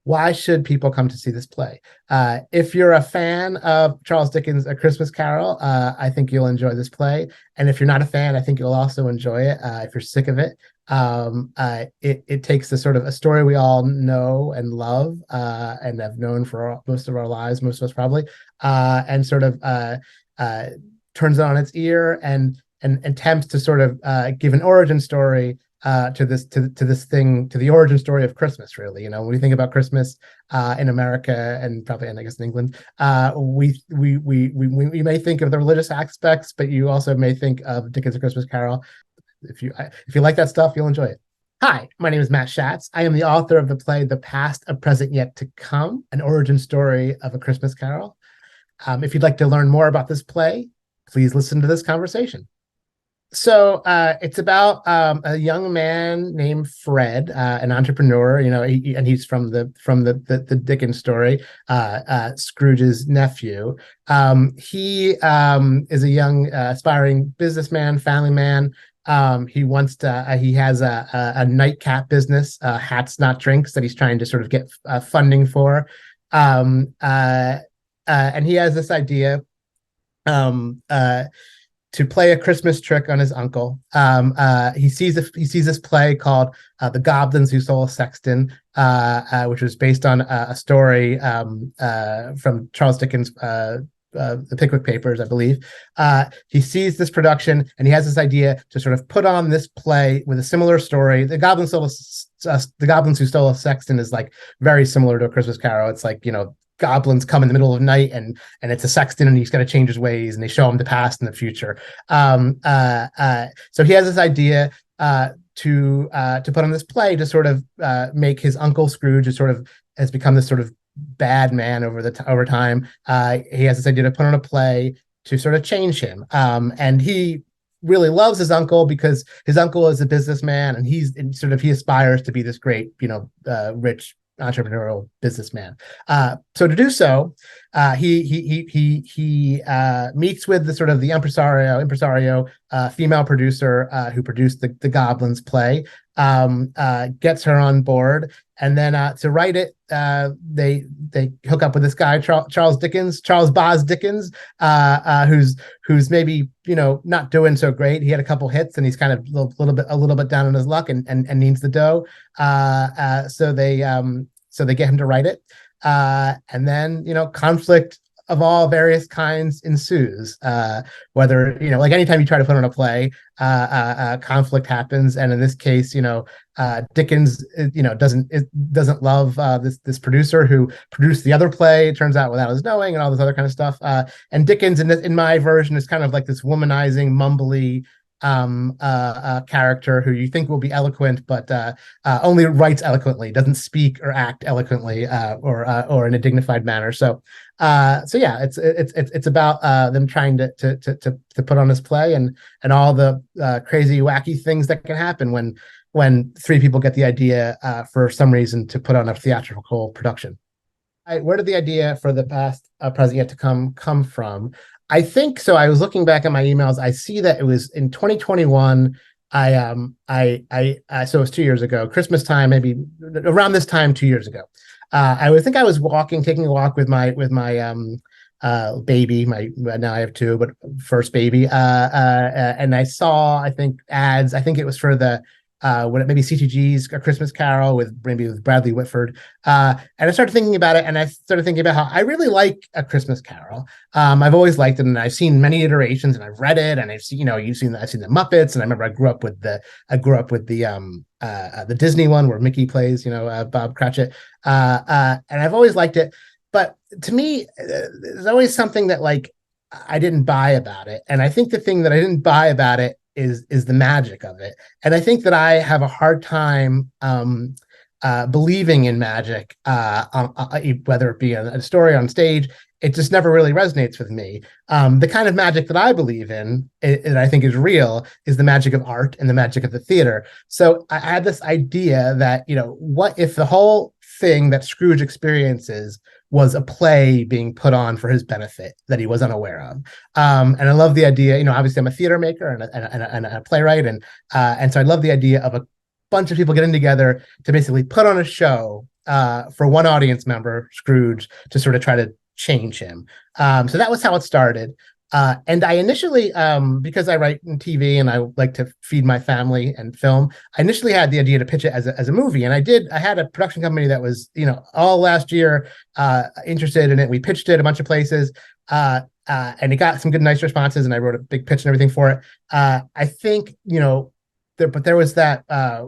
why should people come to see this play? If you're a fan of Charles Dickens' A Christmas Carol, I think you'll enjoy this play. And if you're not a fan, I think you'll also enjoy it if you're sick of it. It takes the sort of a story we all know and love and have known for most of our lives, most of us probably, and sort of turns it on its ear and attempts to sort of give an origin story to this thing, to the origin story of Christmas. Really, when we think about Christmas in America and probably, and I guess in England, we may think of the religious aspects, but you also may think of Dickens' A Christmas Carol. If you like that stuff, you'll enjoy it. Hi, my name is Matt Schatz. I am the author of the play The Past, A Present Yet to Come, an origin story of A Christmas Carol. If you'd like to learn more about this play, please listen to this conversation. So it's about a young man named Fred, an entrepreneur, and he's from the Dickens story, Scrooge's nephew. He is a young aspiring businessman, family man. He has a nightcap business, hats not drinks, that he's trying to sort of get funding for. And he has this idea to play a Christmas trick on his uncle. He sees this play called The Goblins Who Stole a Sexton, which was based on a story from Charles Dickens' the Pickwick Papers, I believe. He sees this production and he has this idea to sort of put on this play with a similar story. The Goblins Who Stole a Sexton is like very similar to A Christmas Carol. It's like, goblins come in the middle of the night and it's a sexton and he's got to change his ways and they show him the past and the future. So he has this idea to put on this play to sort of make his uncle Scrooge, who sort of has become this sort of bad man over time. He has this idea to put on a play to sort of change him. And he really loves his uncle because his uncle is a businessman and he aspires to be this great, rich entrepreneurial businessman. So to do so, he meets with the sort of the impresario female producer who produced the Goblins play, gets her on board, and then to write it, they hook up with this guy Charles Boz Dickens, who's maybe not doing so great. He had a couple hits and he's kind of a little bit down on his luck and needs the dough. So they get him to write it, and then conflict of all various kinds ensues. Whether like anytime you try to put on a play, conflict happens, and in this case, Dickens, doesn't love this producer who produced the other play. It turns out without his knowing, and all this other kind of stuff. And Dickens, in my version, is kind of like this womanizing, mumbly character who you think will be eloquent, but only writes eloquently, doesn't speak or act eloquently, or in a dignified manner. So yeah, it's about them trying to put on this play and all the crazy, wacky things that can happen when three people get the idea for some reason to put on a theatrical production. Where did the idea for The Past, Present Yet to come from? I think so. I was looking back at my emails. I see that it was in 2021. So it was 2 years ago, Christmas time, maybe around this time 2 years ago. I was taking a walk with my baby. Now I have two, but first baby. And I saw, I think, ads. I think it was for the maybe CTG's A Christmas Carol with Bradley Whitford. And I started thinking about it, and I started thinking about how I really like A Christmas Carol. I've always liked it, and I've seen many iterations, and I've read it, and I've seen, I've seen the Muppets, and I remember I grew up with the Disney one where Mickey plays, Bob Cratchit. And I've always liked it, but to me, there's always something that like I didn't buy about it, and I think the thing that I didn't buy about it is the magic of it. And I think that I have a hard time believing in magic, whether it be a story on stage. It just never really resonates with me. The kind of magic that I believe in, and I think is real, is the magic of art and the magic of the theater. So I had this idea that, what if the whole thing that Scrooge experiences was a play being put on for his benefit that he was unaware of. And I love the idea, obviously I'm a theater maker and a playwright. And so I love the idea of a bunch of people getting together to basically put on a show for one audience member, Scrooge, to sort of try to change him. So that was how it started. And I initially, because I write in TV and I like to feed my family and film, I initially had the idea to pitch it as a movie. And I had a production company that was, all last year interested in it. We pitched it a bunch of places. And it got some good, nice responses. And I wrote a big pitch and everything for it. I think, but there was that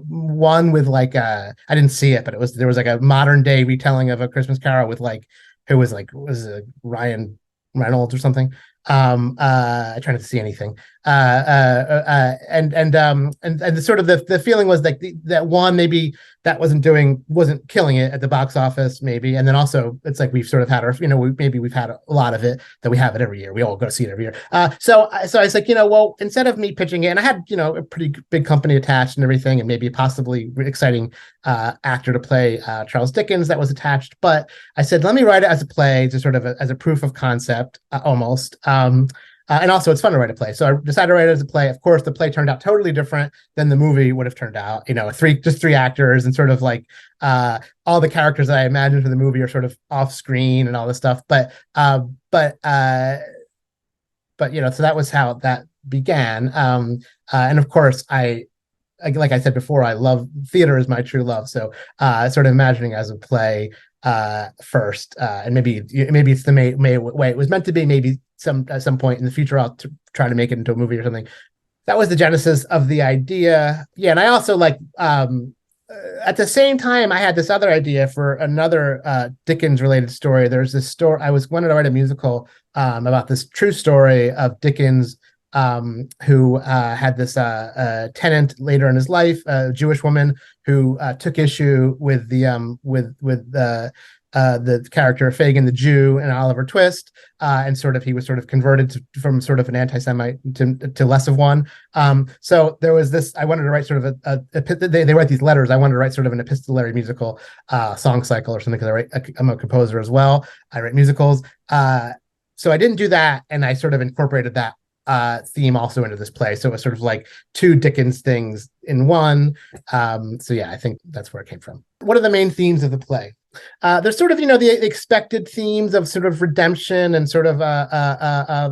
one with I didn't see it, but there was like a modern day retelling of A Christmas Carol with was it Ryan Reynolds or something. I try not to see anything. And the sort of the feeling was like that one, maybe that wasn't killing it at the box office, maybe. And then also it's like we've sort of had we've had a lot of it, that we have it every year. We all go see it every year. So I was like, well, instead of me pitching it, and I had, a pretty big company attached and everything, and maybe a possibly exciting actor to play Charles Dickens that was attached. But I said, let me write it as a play, to sort of as a proof of concept, almost. And also it's fun to write a play. So I decided to write it as a play. Of course, the play turned out totally different than the movie would have turned out. Just three actors, and sort of all the characters that I imagined for the movie are sort of off screen and all this stuff. But so that was how that began. And of course, like I said before, I love theater is my true love. So sort of imagining as a play first, and maybe it's the way it was meant to be. Maybe at some point in the future I'll try to make it into a movie or something. That was the genesis of the idea. Yeah, and I also at the same time I had this other idea for another Dickens related story. There's this story I wanted to write a musical about this true story of Dickens, who had this tenant later in his life, a Jewish woman who took issue with the character Fagin the Jew and Oliver Twist, and he was sort of converted from sort of an anti-Semite to less of one. So there was this. I wanted to write sort of they write these letters. I wanted to write sort of an epistolary musical song cycle or something, because I'm a composer as well. I write musicals. So I didn't do that, and I sort of incorporated that theme also into this play. So it was sort of like two Dickens things in one. So yeah, I think that's where it came from. What are the main themes of the play? There's sort of, the expected themes of sort of redemption and sort of,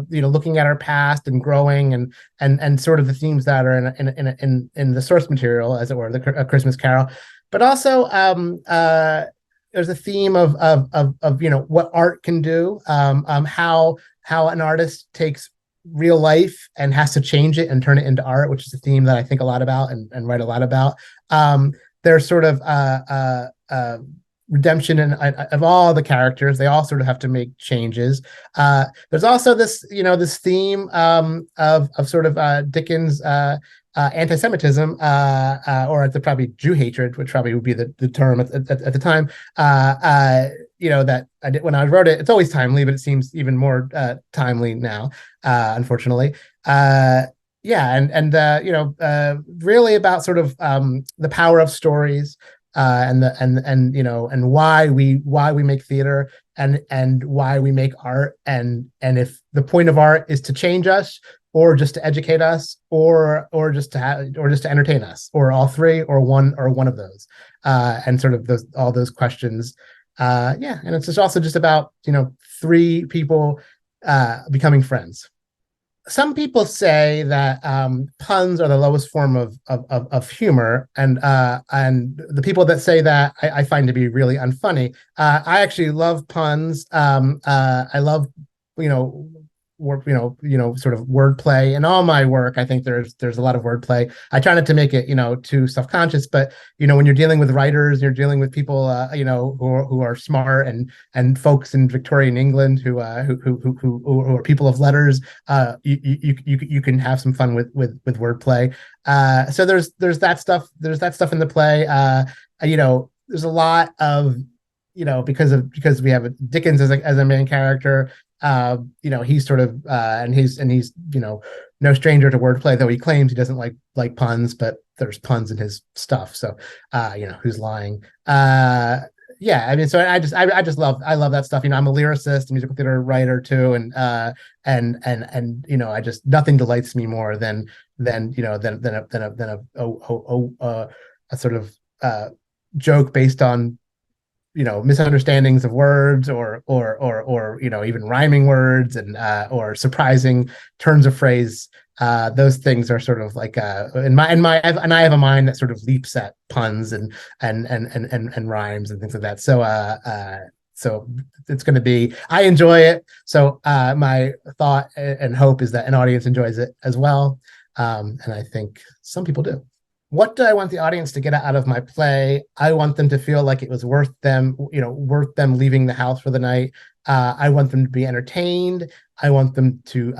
looking at our past and growing, and sort of the themes that are in the source material, as it were, A Christmas Carol. But also, there's a theme of what art can do, how an artist takes real life and has to change it and turn it into art, which is a theme that I think a lot about and write a lot about. There's sort of redemption of all the characters. They all sort of have to make changes. There's also this theme of sort of Dickens anti-Semitism, or at the probably Jew hatred, which probably would be the term at the time. That I did when I wrote it. It's always timely, but it seems even more timely now, unfortunately. Really about sort of the power of stories, and why we make theater, and why we make art, and if the point of art is to change us, or just to educate us, or just to entertain us, or all three, or one of those, and sort of all those questions. And it's just about three people becoming friends. Some people say that puns are the lowest form of humor, and the people that say that I find to be really unfunny. I actually love puns. I love sort of wordplay in all my work. I think there's a lot of wordplay. I try not to make it too self-conscious, but when you're dealing with writers, you're dealing with people who are smart, and folks in Victorian England who are people of letters. You can have some fun with wordplay. So there's that stuff. There's that stuff in the play. There's a lot of because we have Dickens as a main character. He's sort of and he's no stranger to wordplay, though he claims he doesn't like puns, but there's puns in his stuff. So who's lying? So I love that stuff. I'm a lyricist, a musical theater writer too, and I just, nothing delights me more than a sort of joke based on misunderstandings of words, or even rhyming words, and or surprising turns of phrase. Those things are sort of like I have a mind that sort of leaps at puns and rhymes and things like that. So it's going to be, I enjoy it. So my thought and hope is that an audience enjoys it as well. And I think some people do. What do I want the audience to get out of my play? I want them to feel like it was worth them leaving the house for the night. I want them to be entertained. I want them to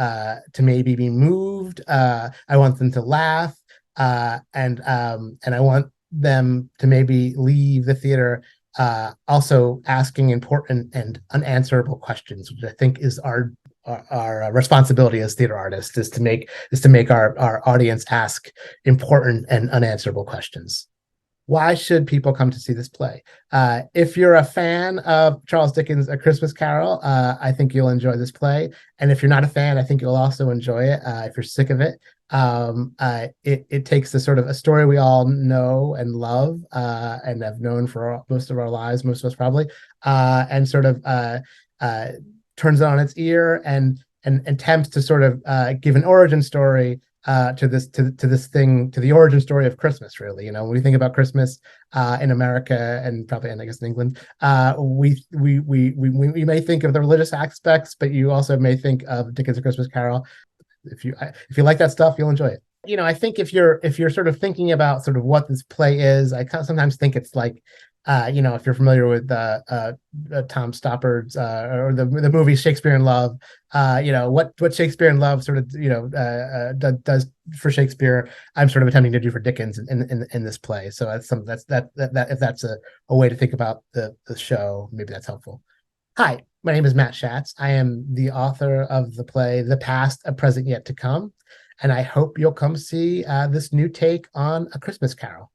maybe be moved. I want them to laugh, and I want them to maybe leave the theater also asking important and unanswerable questions, which I think is our responsibility as theater artists, is to make our audience ask important and unanswerable questions. Why should people come to see this play? If you're a fan of Charles Dickens' A Christmas Carol, I think you'll enjoy this play. And if you're not a fan, I think you'll also enjoy it. If you're sick of it, it takes the sort of a story we all know and love, and have known for most of our lives, most of us probably, and sort of turns it on its ear and attempts to sort of give an origin story to the origin story of Christmas. Really, when we think about Christmas in America, and probably, and I guess in England, we may think of the religious aspects, but you also may think of Dickens' A Christmas Carol. If you like that stuff, you'll enjoy it. I think if you're sort of thinking about sort of what this play is, I sometimes think it's like, if you're familiar with Tom Stoppard's or the movie Shakespeare in Love, what Shakespeare in Love sort of does for Shakespeare, I'm sort of attempting to do for Dickens in this play. So that's if that's a way to think about the show, maybe that's helpful. Hi, my name is Matt Schatz. I am the author of the play The Past, A Present Yet to Come, and I hope you'll come see this new take on A Christmas Carol.